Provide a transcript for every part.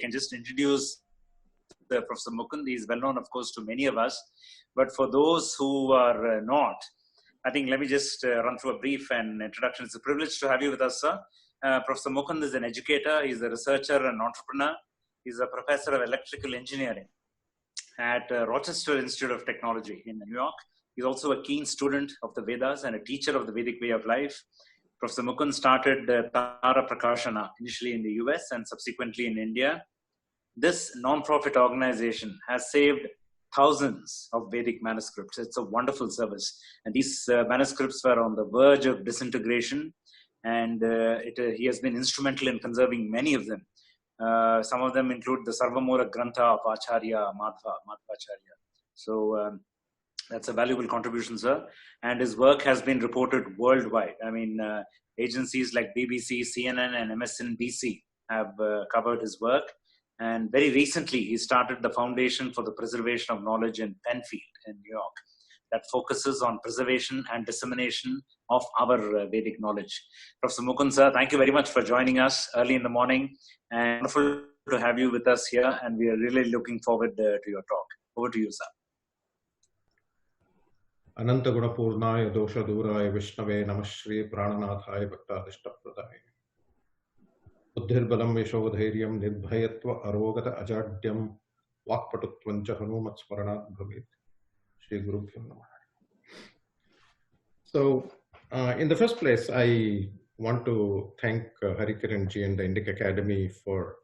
can just introduce Professor Mukund. He is well known, of course, to many of us. But for those who are not, I think let me just run through a brief introduction. It's a privilege to have you with us, sir. Professor Mukund is an educator. He's a researcher and entrepreneur. He's a professor of electrical engineering at Rochester Institute of Technology in New York. He's also a keen student of the Vedas and a teacher of the Vedic way of life. Professor Mukund started Tara Prakashana initially in the US and subsequently in India. This non-profit organization has saved thousands of Vedic manuscripts. It's a wonderful service. And these manuscripts were on the verge of disintegration, and he has been instrumental in conserving many of them. Some of them include the Sarvamura Grantha of Acharya Madhvacharya. So that's a valuable contribution, sir. And his work has been reported worldwide. I mean, agencies like BBC, CNN, and MSNBC have covered his work. And very recently, he started the Foundation for the Preservation of Knowledge in Penfield in New York that focuses on preservation and dissemination of our Vedic knowledge. Professor Mukund, sir, thank you very much for joining us early in the morning. And wonderful to have you with us here. And we are really looking forward to your talk. Over to you, sir. Ananta Gunapurnaya Dosha Duraya Vishnave Namashri Prananathaya Bhaktadishtapradaya Buddhirbalam Vishodhairyam Nirbhayatva Arogata Ajadyam Vakpatutvancha Hanumat Smaranat Bhavit. Shri Guru Bhyo Namaha. So, in the first place, I want to thank Harikiran ji and the Indic Academy for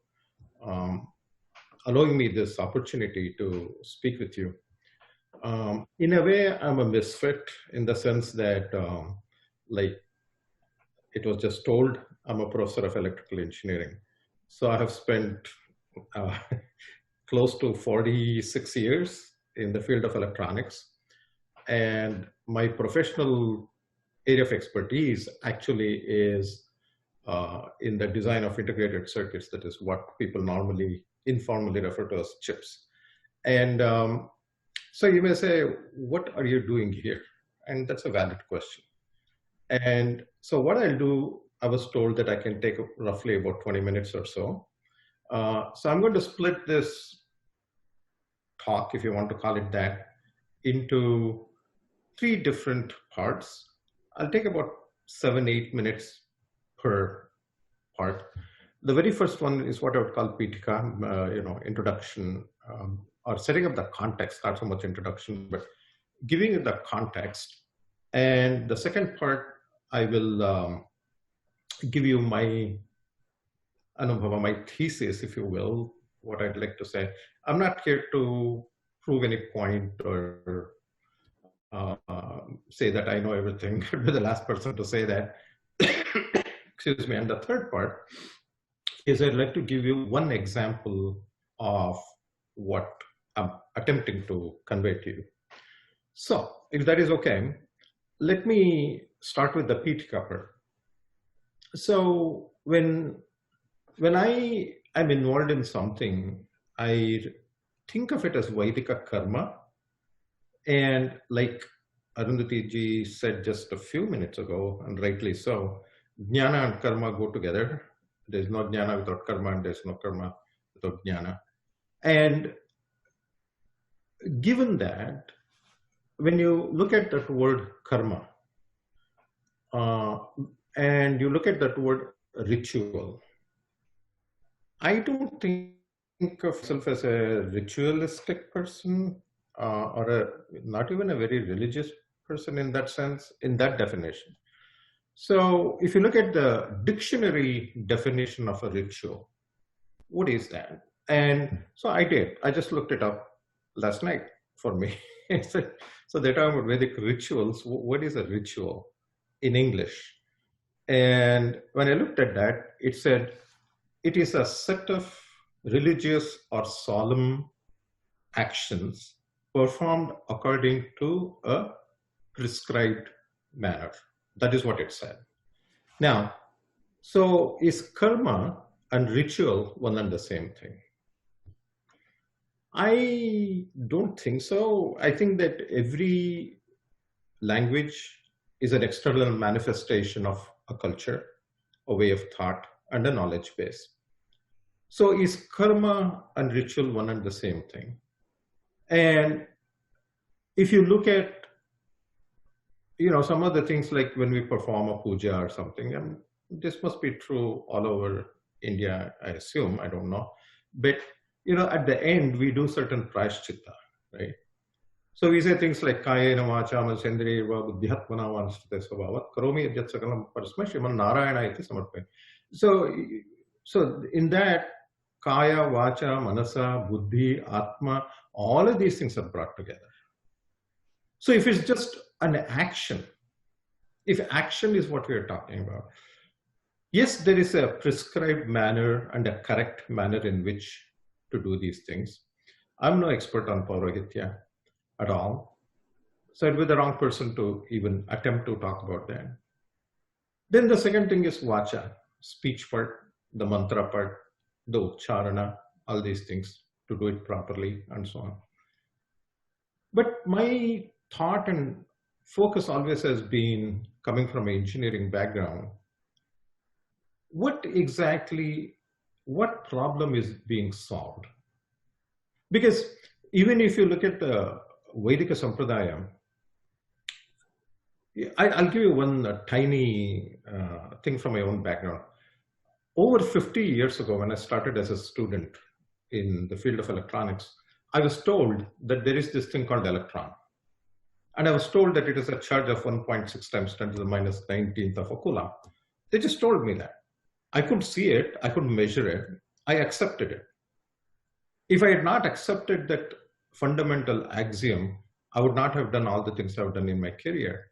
allowing me this opportunity to speak with you. In a way, I'm a misfit in the sense that, like it was just told, I'm a professor of electrical engineering. So I have spent close to 46 years in the field of electronics. And my professional area of expertise actually is in the design of integrated circuits. That is what people normally, informally refer to as chips. And so you may say, what are you doing here? And that's a valid question. And so what I'll do, I was told that I can take roughly about 20 minutes or so. So I'm going to split this talk, if you want to call it that, into 3 different parts. I'll take about 7-8 minutes per part. The very first one is what I would call Pitika, introduction, or setting up the context, not so much introduction, but giving it the context. And the second part, I will give you my anubhava, my thesis, if you will, what I'd like to say. I'm not here to prove any point or say that I know everything. I'd be the last person to say that. Excuse me. And the third part is I'd like to give you one example of what I'm attempting to convey to you. So if that is okay, let me start with the Pitika part. So when I am involved in something, I think of it as Vaidika karma. And like Arundhati ji said just a few minutes ago, and rightly so, jnana and karma go together. There's no jnana without karma, and there's no karma without jnana. And given that, when you look at that word karma, and you look at that word ritual, I don't think of myself as a ritualistic person, or not even a very religious person in that sense, in that definition. So if you look at the dictionary definition of a ritual, what is that? And so I did. I just looked it up last night for me. So they're talking about Vedic rituals. What is a ritual in English? And when I looked at that, it said, it is a set of religious or solemn actions performed according to a prescribed manner. That is what it said. Now, so is karma and ritual one and the same thing? I don't think so. I think that every language is an external manifestation of a culture, a way of thought, and a knowledge base. So is karma and ritual one and the same thing? And if you look at, some of the things like when we perform a puja or something, and this must be true all over India, I assume, I don't know. But, at the end, we do certain prashchitta, right? So we say things like kayena vacha manasendriyeva buddhyatmana vanasthate svabhavat karomi yat sakalam parasmai shriman narayana iti samarpayami. So in that, kaya, vacha, manasa, buddhi, atma, all of these things are brought together. So if it's just an action, if action is what we are talking about, yes, there is a prescribed manner and a correct manner in which to do these things. I'm no expert on Paurahitya at all. So I'd be the wrong person to even attempt to talk about that. Then the second thing is vacha, speech part, the mantra part, the ucharana, all these things to do it properly and so on. But my thought and focus always has been, coming from an engineering background, what problem is being solved? Because even if you look at the Vedic Sampradaya, I'll give you one tiny thing from my own background. Over 50 years ago, when I started as a student in the field of electronics, I was told that there is this thing called electron. And I was told that it is a charge of 1.6 times 10 to the minus 19th of a coulomb. They just told me that. I could see it, I could measure it, I accepted it. If I had not accepted that fundamental axiom, I would not have done all the things I've done in my career.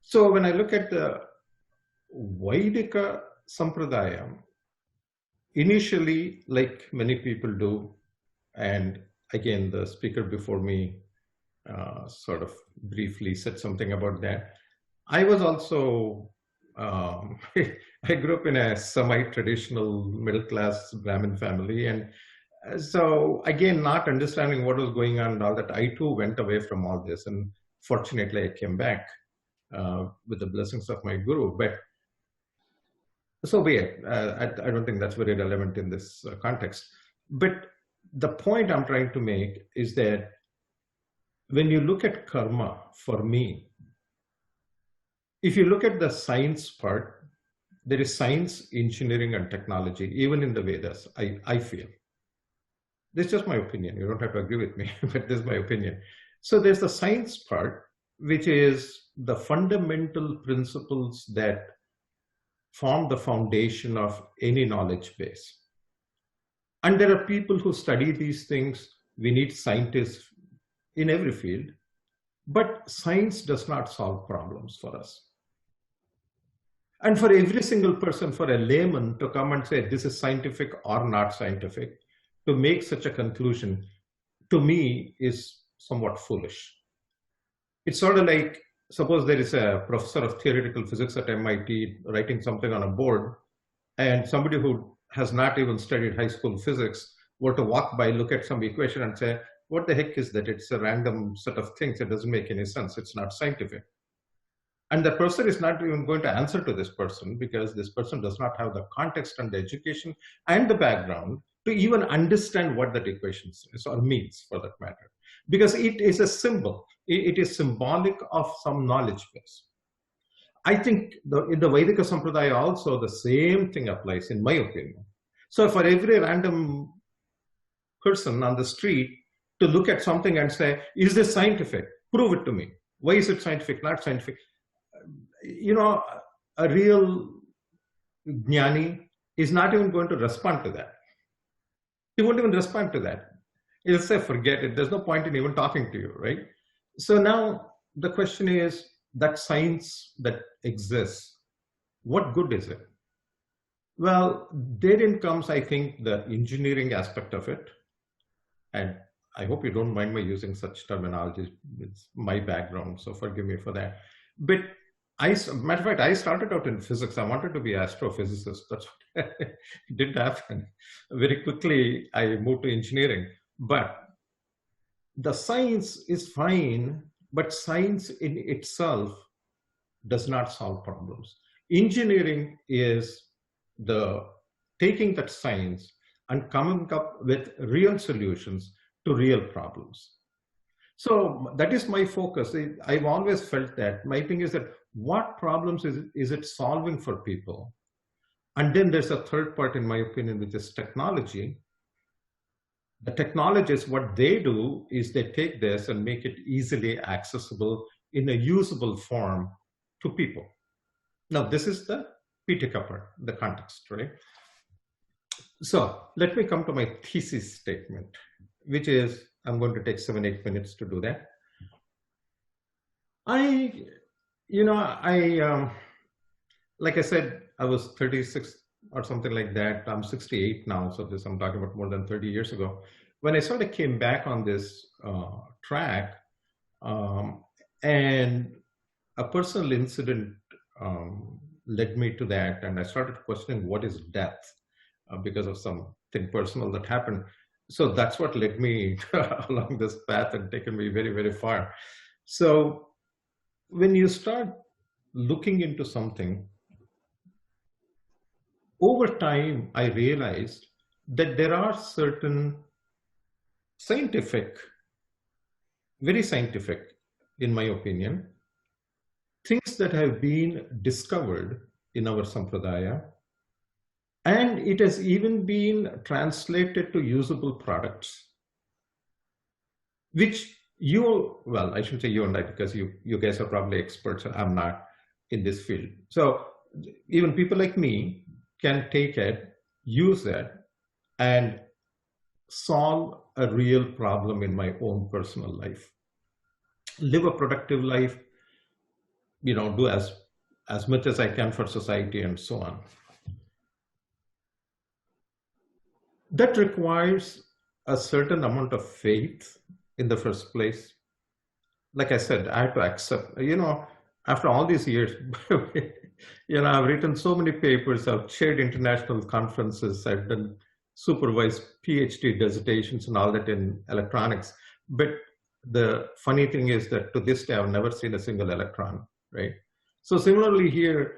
So when I look at the Vaidika Sampradaya, initially, like many people do, and again, the speaker before me sort of briefly said something about that. I was also, I grew up in a semi-traditional middle-class Brahmin family. And so again, not understanding what was going on and all that, I too went away from all this. And fortunately, I came back with the blessings of my guru. But so be it. I don't think that's very relevant in this context. But the point I'm trying to make is that when you look at karma, for me, if you look at the science part, there is science, engineering, and technology, even in the Vedas, I feel. This is just my opinion. You don't have to agree with me, but this is my opinion. So there's the science part, which is the fundamental principles that form the foundation of any knowledge base. And there are people who study these things. We need scientists in every field, but science does not solve problems for us. And for every single person, for a layman to come and say this is scientific or not scientific, to make such a conclusion, to me, is somewhat foolish. It's sort of like, suppose there is a professor of theoretical physics at MIT writing something on a board, and somebody who has not even studied high school physics were to walk by, look at some equation and say, what the heck is that? It's a random set of things. It doesn't make any sense. It's not scientific. And the professor is not even going to answer to this person because this person does not have the context and the education and the background to even understand what that equation is or means, for that matter. Because it is a symbol. It is symbolic of some knowledge base. I think in the Vedika Sampradaya also the same thing applies, in my opinion. So for every random person on the street to look at something and say, is this scientific? Prove it to me. Why is it scientific, not scientific? You know, a real jnani is not even going to respond to that. He won't even respond to that. He'll say, forget it. There's no point in even talking to you, right? So now the question is, that science that exists, what good is it? Well, therein comes, I think, the engineering aspect of it. And I hope you don't mind my using such terminology. It's my background, so forgive me for that. But matter of fact, I started out in physics. I wanted to be an astrophysicist. That's what it didn't happen. Very quickly, I moved to engineering. But the science is fine, but science in itself does not solve problems. Engineering is the taking that science and coming up with real solutions to real problems. So that is my focus. I've always felt that my thing is that what problems is it solving for people? And then there's a third part, in my opinion, which is technology. The technologists, what they do is they take this and make it easily accessible in a usable form to people. Now, this is the Pitika part, the context, right? So let me come to my thesis statement, which is, I'm going to take 7-8 minutes to do that. Like I said, I was 36 or something like that. I'm 68 now, so I'm talking about more than 30 years ago. When I sort of came back on this track, and a personal incident led me to that, and I started questioning what is death because of something personal that happened. So that's what led me along this path and taken me very, very far. So when you start looking into something, over time, I realized that there are certain scientific, very scientific, in my opinion, things that have been discovered in our sampradaya, and it has even been translated to usable products, which well, I shouldn't say you and I, because you guys are probably experts and I'm not in this field. So even people like me can take it, use it, and solve a real problem in my own personal life. Live a productive life, do as much as I can for society and so on. That requires a certain amount of faith in the first place. Like I said, I had to accept, after all these years, I've written so many papers, I've chaired international conferences, I've done supervised PhD dissertations and all that in electronics. But the funny thing is that to this day, I've never seen a single electron, right? So similarly here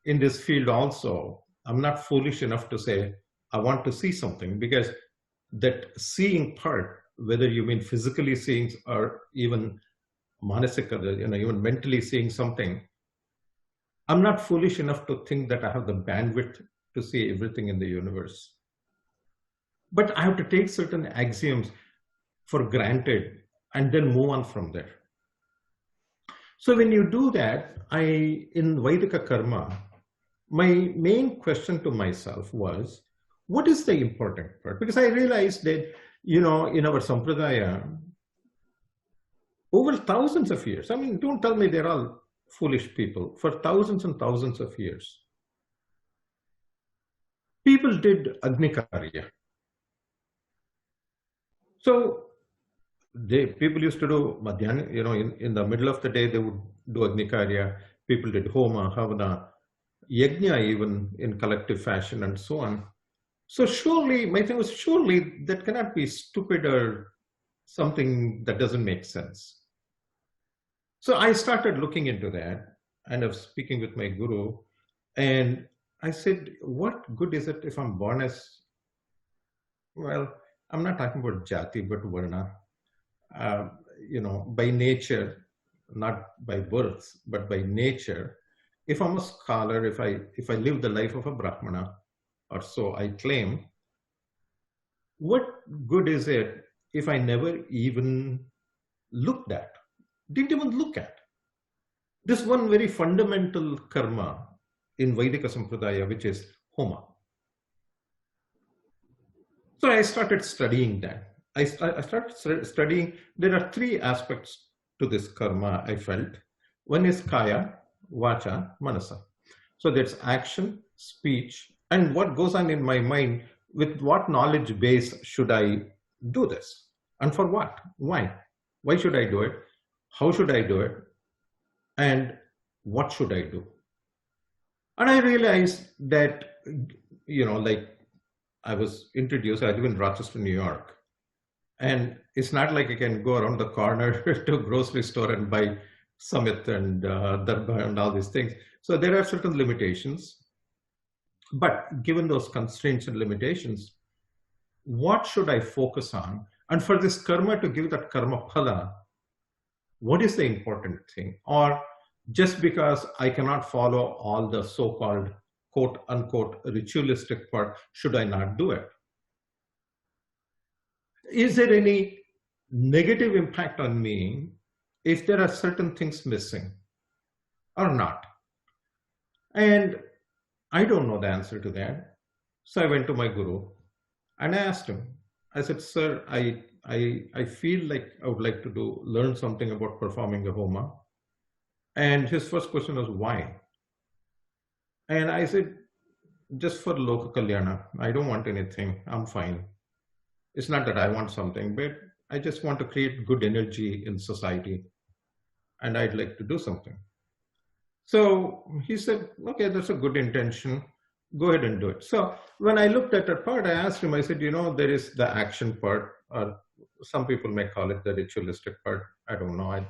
in this field also, I'm not foolish enough to say, I want to see something, because that seeing part, whether you mean physically seeing or even manasika, even mentally seeing something, I'm not foolish enough to think that I have the bandwidth to see everything in the universe. But I have to take certain axioms for granted and then move on from there. So when you do that, in Vaidika karma, my main question to myself was, what is the important part? Because I realized that, in our sampradaya, over thousands of years, don't tell me they're all foolish people, for thousands and thousands of years, people did agnikarya. So people used to do madhyana, in the middle of the day, they would do agnikarya. People did homa, havana, yajna even in collective fashion and so on. So surely, my thing was, surely that cannot be stupid or something that doesn't make sense. So I started looking into that, and I was speaking with my guru, and I said, what good is it if I'm born as, well, I'm not talking about jati, but varna, by nature, not by birth, but by nature. If I'm a scholar, if I live the life of a brahmana, or so I claim, what good is it if I never even looked at, didn't even look at this one very fundamental karma in Vedika Sampradaya, which is homa? So I started studying that. I started studying, there are three aspects to this karma, I felt. One is kaya, vacha, manasa. So there's action, speech, and what goes on in my mind, with what knowledge base should I do this? And for what? Why? Why should I do it? How should I do it? And what should I do? And I realized that, like I was introduced, I live in Rochester, New York. And it's not like I can go around the corner to a grocery store and buy Samit and Darba and all these things. So there are certain limitations. But given those constraints and limitations, what should I focus on? And for this karma to give that karma phala, what is the important thing? Or just because I cannot follow all the so-called quote unquote ritualistic part, should I not do it? Is there any negative impact on me if there are certain things missing or not? And I don't know the answer to that. So I went to my guru and I asked him, I said, sir, I feel like I would like to learn something about performing the homa. And his first question was, why? And I said, just for Loka Kalyana. I don't want anything. I'm fine. It's not that I want something, but I just want to create good energy in society. And I'd like to do something. So he said, okay, that's a good intention. Go ahead and do it. So when I looked at that part, I asked him, I said, there is the action part, or some people may call it the ritualistic part. I don't know.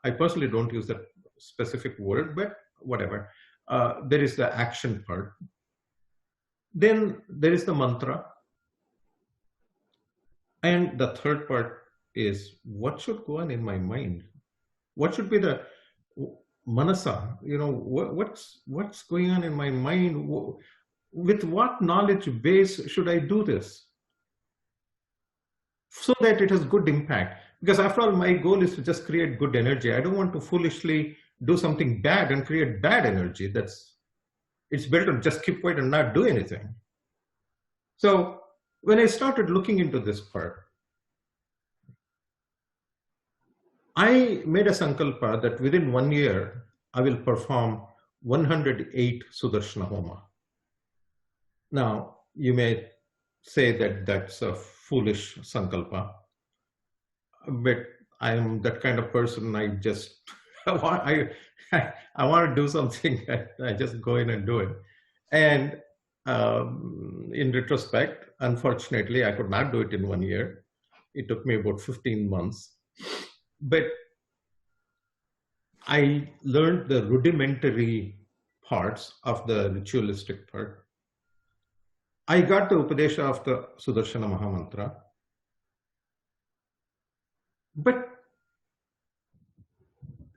I personally don't use that specific word, but whatever. There is the action part. Then there is the mantra. And the third part is what should go on in my mind? What should be the manasa? What's going on in my mind? With what knowledge base should I do this? So that it has good impact. Because after all, my goal is to just create good energy. I don't want to foolishly do something bad and create bad energy. It's better to just keep quiet and not do anything. So when I started looking into this part, I made a sankalpa that within 1 year, I will perform 108 Sudarshana Homa. Now, you may say that that's a foolish sankalpa, but I am that kind of person. I just, I want to do something. I just go in and do it. And in retrospect, unfortunately, I could not do it in 1 year. It took me about 15 months. But I learned the rudimentary parts of the ritualistic part. I got the Upadesha of the Sudarshana Mahamantra. But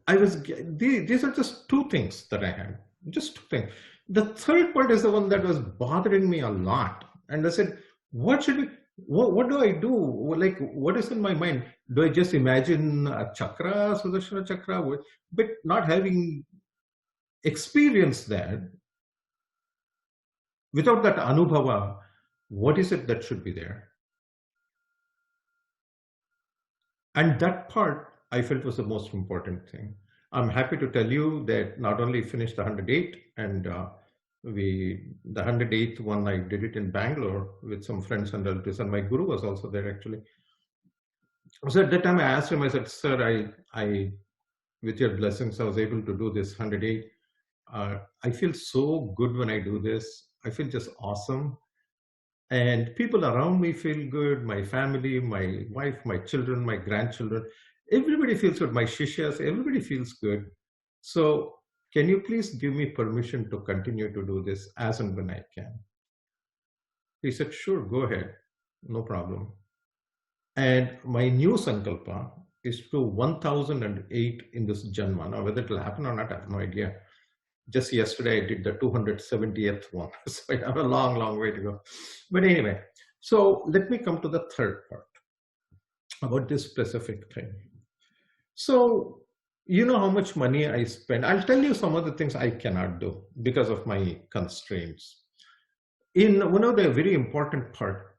these are just two things that I had, just two things. The third part is the one that was bothering me a lot. And I said, what do I do? Like, what is in my mind? Do I just imagine a chakra, Sudarshana chakra, but not having experienced that, without that anubhava, what is it that should be there? And that part I felt was the most important thing. I'm happy to tell you that not only finished the 108, and the 108th one, I did it in Bangalore with some friends and relatives, and my guru was also there actually. So at that time I asked him, I said, sir, I with your blessings, I was able to do this 108. I feel so good when I do this. I feel just awesome. And people around me feel good, my family, my wife, my children, my grandchildren, everybody feels good, my shishyas, everybody feels good. So can you please give me permission to continue to do this as and when I can? He said, sure, go ahead, no problem. And my new sankalpa is to 1008 in this Janma. Now, whether it will happen or not, I have no idea. Just yesterday, I did the 270th one. So I have a long, long way to go. But anyway, so let me come to the third part about this specific thing. So, you know how much money I spend. I'll tell you some of the things I cannot do because of my constraints. In one of the very important part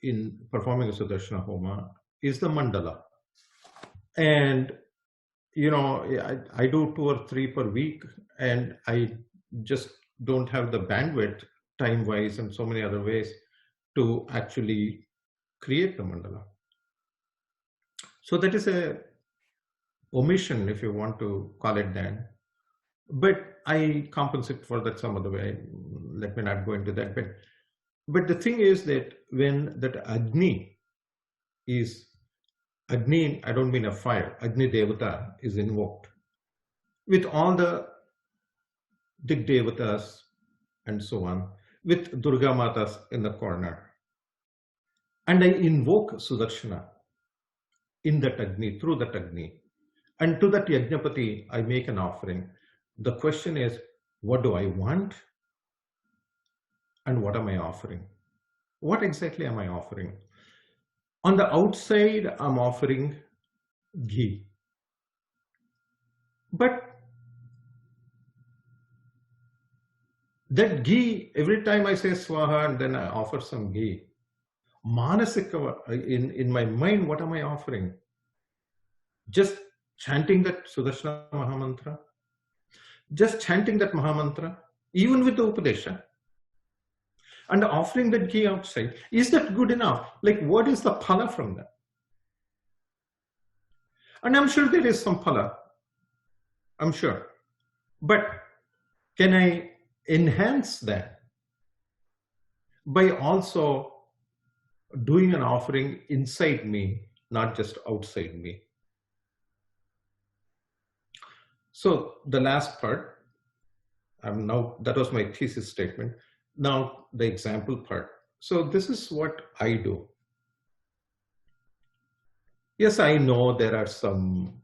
in performing a Sudarshana Homa is the mandala. And I do 2 or 3 per week, and I just don't have the bandwidth time-wise and so many other ways to actually create the mandala. So that is a omission, if you want to call it that. But I compensate for that some other way. Let me not go into that. But the thing is that when that Agni, I don't mean a fire, Agni Devata is invoked with all the Dig Devatas and so on, with Durga Matas in the corner. and I invoke Sudarshana in that Agni, through that Agni. And to that Yajnapati, I make an offering. The question is, what do I want? And what am I offering? What exactly am I offering? On the outside, I'm offering ghee. But that ghee, every time I say swaha and then I offer some ghee, manasika, in my mind, what am I offering? Just chanting that Sudarshana Mahamantra, just chanting that Mahamantra, even with the Upadesha, and offering that ghee outside. Is that good enough? Like, what is the phala from that? And I'm sure there is some phala. I'm sure. But can I enhance that by also doing an offering inside me, not just outside me? So the last part, now that was my thesis statement. Now the example part. So this is what I do. Yes, I know there are some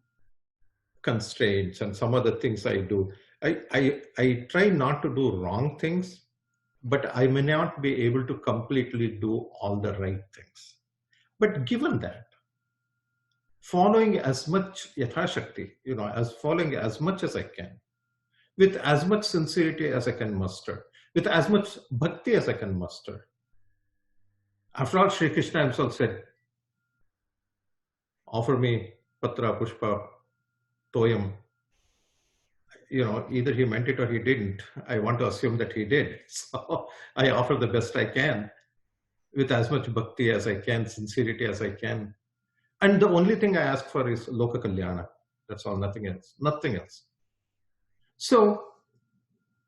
constraints and some other things I do. I try not to do wrong things, but I may not be able to completely do all the right things. But given that, following as much yathashakti, as following as much as I can, with as much sincerity as I can muster, with as much bhakti as I can muster. After all, Sri Krishna himself said, offer me patra, pushpa, toyam. Either he meant it or he didn't. I want to assume that he did. So I offer the best I can with as much bhakti as I can, sincerity as I can. And the only thing I ask for is loka kalyana. That's all, nothing else, nothing else. So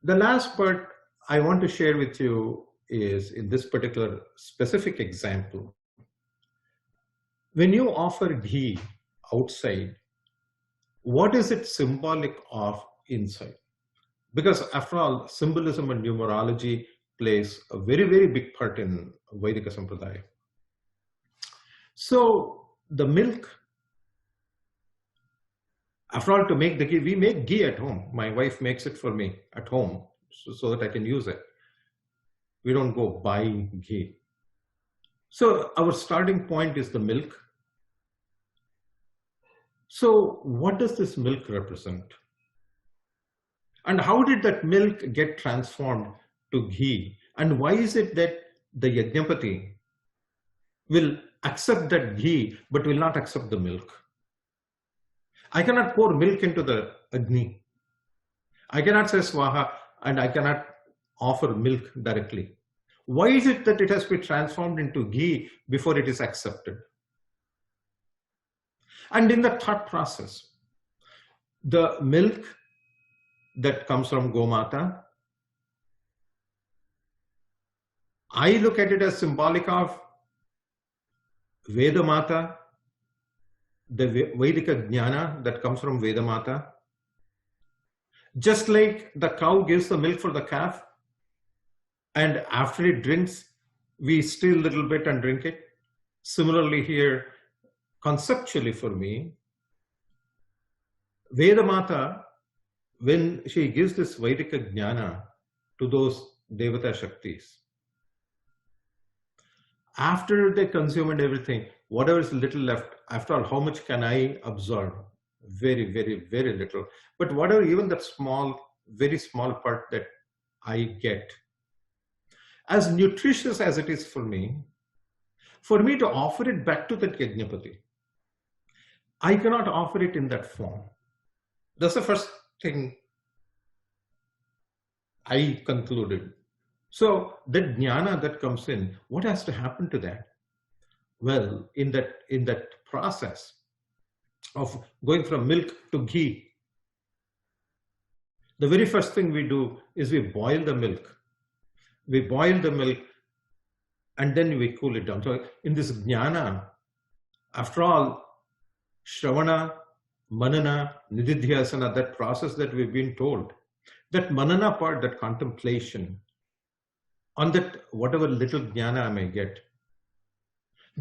the last part I want to share with you is in this particular specific example. When you offer ghee outside, what is it symbolic of inside? Because after all, symbolism and numerology plays a very, very big part in Vedic Sampradaya. So the milk, after all, to make the ghee, we make ghee at home. My wife makes it for me at home so that I can use it. We don't go buy ghee. So our starting point is the milk. So what does this milk represent? And how did that milk get transformed to ghee? And why is it that the Yajnapati will accept that ghee but will not accept the milk? I cannot pour milk into the Agni. I cannot say swaha and I cannot offer milk directly. Why is it that it has been transformed into ghee before it is accepted? And in the thought process, the milk that comes from Gomata, I look at it as symbolic of Vedamata, the Vedic Jnana that comes from Vedamata. Just like the cow gives the milk for the calf, and after it drinks, we steal a little bit and drink it. Similarly here, conceptually for me, Vedamata, when she gives this Vedic Jnana to those Devata Shaktis, after they consume and everything, whatever is little left, after all, how much can I absorb? Very, very, very little. But whatever, even that small, very small part that I get, as nutritious as it is for me to offer it back to that Yajnapati, I cannot offer it in that form. That's the first thing I concluded. So that jnana that comes in, what has to happen to that? Well, in that process of going from milk to ghee, the very first thing we do is we boil the milk. We boil the milk and then we cool it down. So in this jnana, after all, Shravana, Manana, Nididhyasana, that process that we've been told, that Manana part, that contemplation, on that whatever little jnana I may get,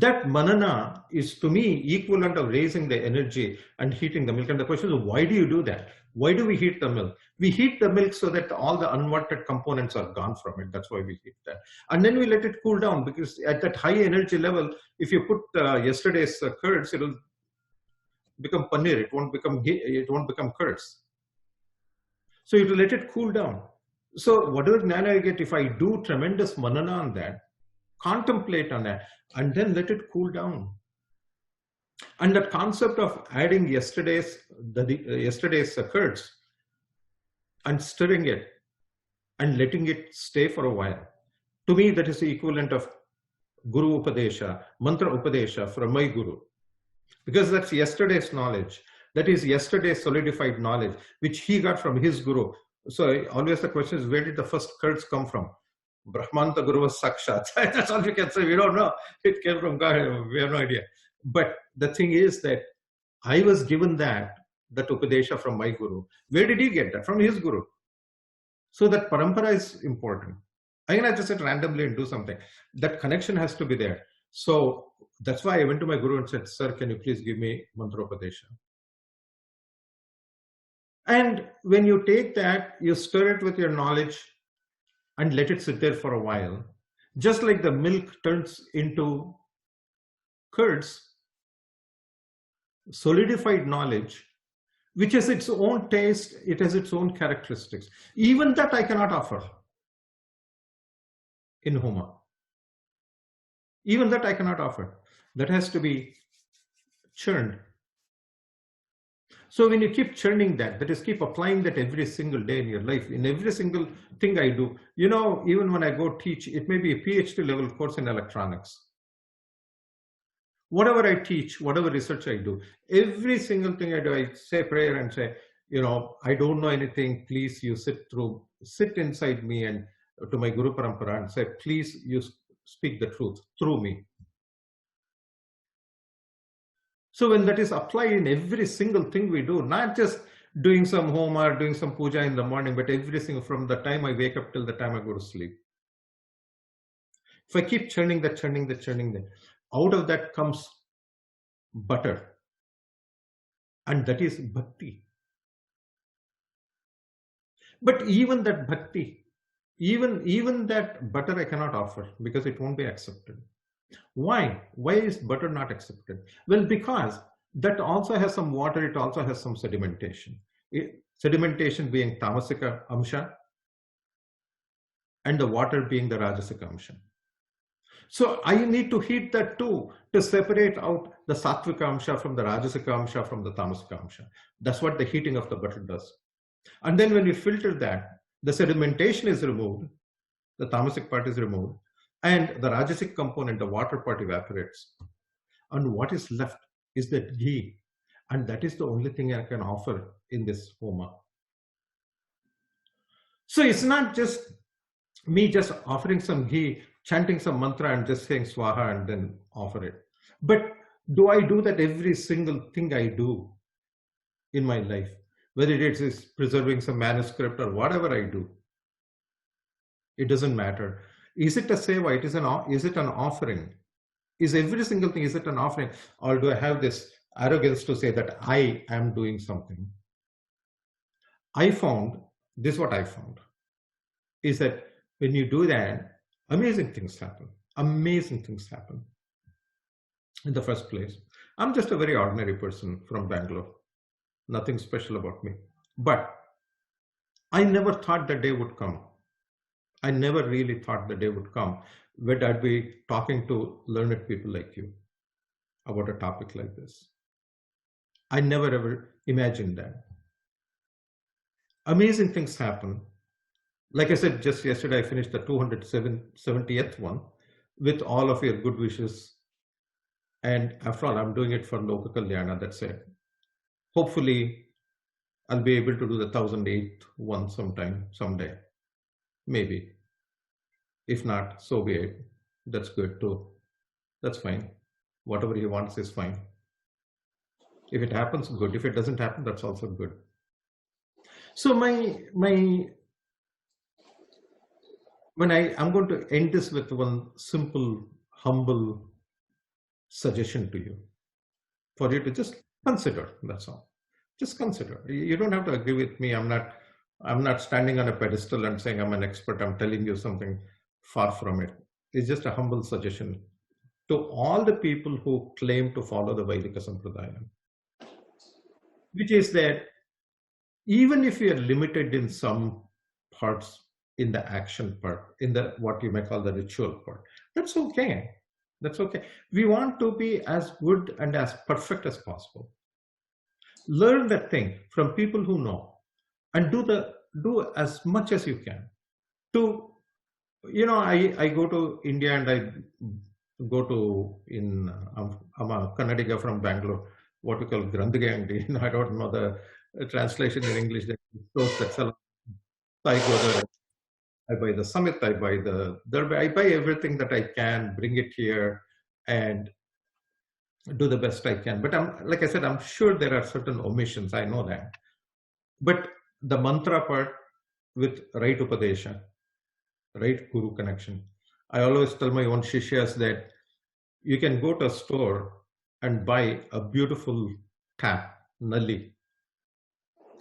That manana is to me equivalent of raising the energy and heating the milk. And the question is, why do you do that? Why do we heat the milk? We heat the milk so that all the unwanted components are gone from it. That's why we heat that. And then we let it cool down, because at that high energy level, if you put yesterday's curds, it will become paneer. It won't become curds. So you have to let it cool down. So whatever gnana I get, if I do tremendous manana on that, contemplate on that, and then let it cool down. And that concept of adding yesterday's curds and stirring it and letting it stay for a while, to me that is the equivalent of Guru Upadesha, Mantra Upadesha from my Guru. Because that's yesterday's knowledge. That is yesterday's solidified knowledge, which he got from his Guru. So always the question is, where did the first curds come from? Brahmanta Guru was Sakshat. That's all we can say. We don't know. It came from God. We have no idea. But the thing is that I was given that Upadesha from my Guru. Where did he get that? From his Guru. So that parampara is important. I cannot just sit randomly and do something. That connection has to be there. So that's why I went to my Guru and said, sir, can you please give me mantra upadesha? And when you take that, you stir it with your knowledge and let it sit there for a while. Just like the milk turns into curds, solidified knowledge, which has its own taste, it has its own characteristics. Even that I cannot offer in Homa. Even that I cannot offer. That has to be churned. So when you keep churning that is keep applying that every single day in your life, in every single thing I do. You know, even when I go teach, it may be a PhD level course in electronics. Whatever I teach, whatever research I do, every single thing I do, I say prayer and say, you know, I don't know anything, please you sit inside me and to my Guru Parampara and say, please you speak the truth through me. So when that is applied in every single thing we do, not just doing some homa or doing some puja in the morning, but every single, from the time I wake up till the time I go to sleep. If I keep churning that, out of that comes butter. And that is bhakti. But even that bhakti, even that butter I cannot offer because it won't be accepted. Why? Why is butter not accepted? Well, because that also has some water, it also has some sedimentation. Sedimentation being tamasika amsha and the water being the rajasika amsha. So I need to heat that too to separate out the sattvika amsha from the rajasika amsha from the tamasika amsha. That's what the heating of the butter does. And then when you filter that, the sedimentation is removed, the tamasic part is removed, and the rajasic component, the water part, evaporates. And what is left is that ghee. And that is the only thing I can offer in this homa. So it's not just me just offering some ghee, chanting some mantra and just saying swaha and then offer it. But do I do that every single thing I do in my life? Whether it is preserving some manuscript or whatever I do, it doesn't matter. Is it a seva? Is it an offering? Is every single thing, is it an offering? Or do I have this arrogance to say that I am doing something? This is what I found, is that when you do that, amazing things happen. Amazing things happen. In the first place, I'm just a very ordinary person from Bangalore. Nothing special about me. But I never thought the day would come. I never really thought the day would come when I'd be talking to learned people like you about a topic like this. I never ever imagined that. Amazing things happen. Like I said, just yesterday, I finished the 270th one with all of your good wishes. And after all, I'm doing it for Loka Kalyana, that's it. Hopefully, I'll be able to do the 1008th one someday. Maybe. If not, so be it. That's good too. That's fine. Whatever he wants is fine. If it happens, good. If it doesn't happen, that's also good. So I'm going to end this with one simple, humble suggestion to you for you to just consider. That's all. Just consider. You don't have to agree with me. I'm not standing on a pedestal and saying I'm an expert. I'm telling you something. Far from it. It's just a humble suggestion to all the people who claim to follow the Vedic Sampradaya, which is that even if you are limited in some parts, in the action part, in the what you may call the ritual part, that's okay. That's okay. We want to be as good and as perfect as possible. Learn that thing from people who know, and do as much as you can. To I go to India and I go to I'm a Kannadiga from Bangalore, what we call Grandhagandi. I don't know the translation in English. Stores that sell. So I go there. I buy the Summit. I buy the Derby. I buy everything that I can, bring it here, and do the best I can. But like I said, I'm sure there are certain omissions. I know that. But the mantra part with right upadesha, right guru connection. I always tell my own shishyas that you can go to a store and buy a beautiful tap, nalli,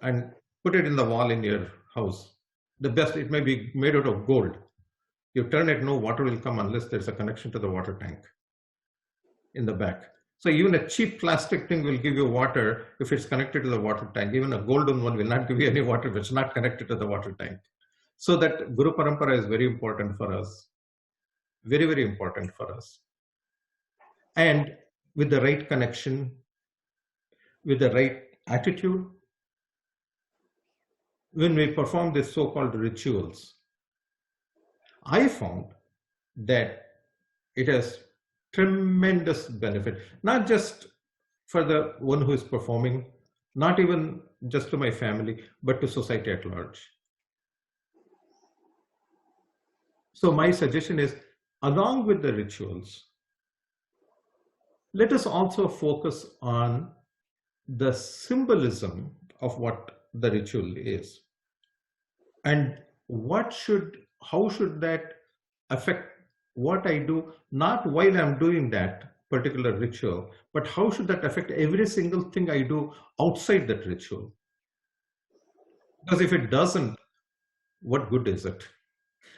and put it in the wall in your house. The best, it may be made out of gold. You turn it, no water will come unless there's a connection to the water tank in the back. So even a cheap plastic thing will give you water if it's connected to the water tank. Even a golden one will not give you any water if it's not connected to the water tank. So that Guru Parampara is very important for us. Very, very important for us. And with the right connection, with the right attitude, when we perform these so-called rituals, I found that it has tremendous benefit, not just for the one who is performing, not even just to my family, but to society at large. So my suggestion is, along with the rituals, let us also focus on the symbolism of what the ritual is. And how should that affect what I do, not while I'm doing that particular ritual, but how should that affect every single thing I do outside that ritual? Because if it doesn't, what good is it?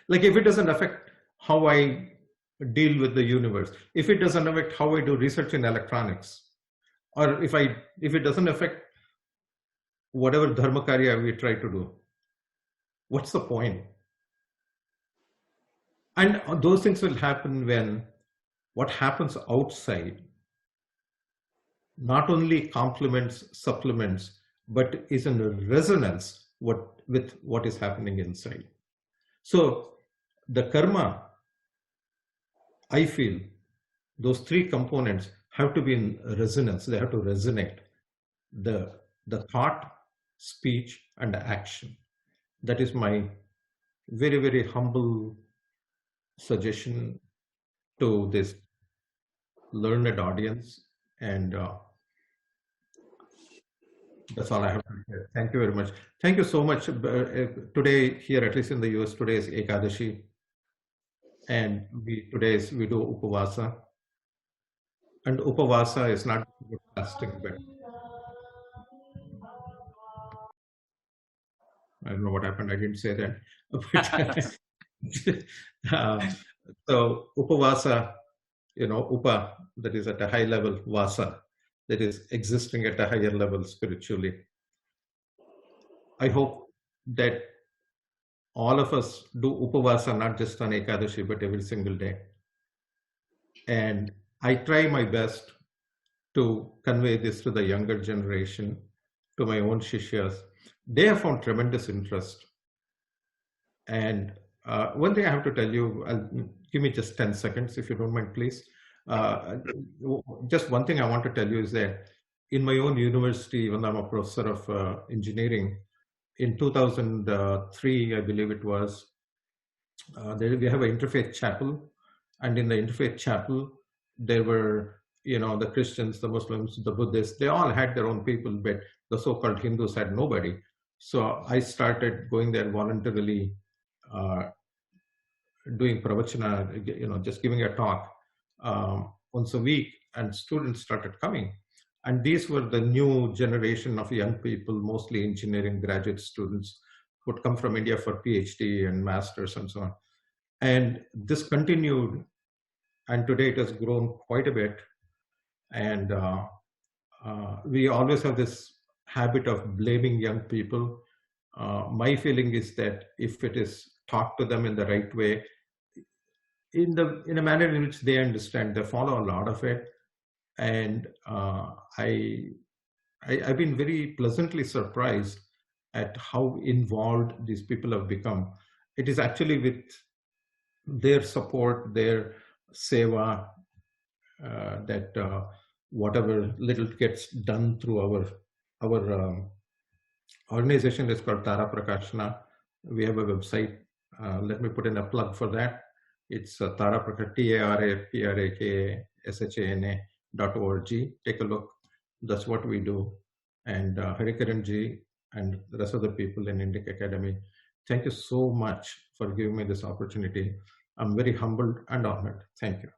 Like if it doesn't affect how I deal with the universe, if it doesn't affect how I do research in electronics, or if it doesn't affect whatever dharmakarya we try to do, what's the point? And those things will happen when what happens outside not only complements, supplements, but is in resonance with what is happening inside. So the karma, I feel, those three components have to be in resonance. They have to resonate. The thought, speech, and action. That is my very, very humble suggestion to this learned audience. And that's all I have to say. Thank you very much. Thank you so much. Today, here, at least in the US, today is Ekadashi. And we do Upavasa. And Upavasa is not fasting, but I don't know what happened. I didn't say that. So Upavasa, Upa, that is at a high level, Vasa, that is existing at a higher level spiritually. I hope that all of us do Upavasa, not just on Ekadashi, but every single day. And I try my best to convey this to the younger generation, to my own shishyas. They have found tremendous interest. And one thing I have to tell you, give me just 10 seconds, if you don't mind, please. Just one thing I want to tell you is that in my own university, when I'm a professor of engineering, in 2003, I believe it was, we have an interfaith chapel. And in the interfaith chapel, there were, the Christians, the Muslims, the Buddhists, they all had their own people, but the so-called Hindus had nobody. So I started going there voluntarily, doing pravachana, just giving a talk once a week. and students started coming. And these were the new generation of young people, mostly engineering graduate students, who would come from India for PhD and masters and so on. And this continued, and today it has grown quite a bit. And we always have this habit of blaming young people. My feeling is that if it is taught to them in the right way, in a manner in which they understand, they follow a lot of it. And I've been very pleasantly surprised at how involved these people have become. It is actually with their support, their seva, that whatever little gets done through our organization is called Tara Prakashana. We have a website. Let me put in a plug for that. It's Tara Prakashana, TARAPRAKSHANA.org. Take a look. That's what we do. And Harikaran ji and the rest of the people in Indic Academy, thank you so much for giving me this opportunity. I'm very humbled and honored. Thank you.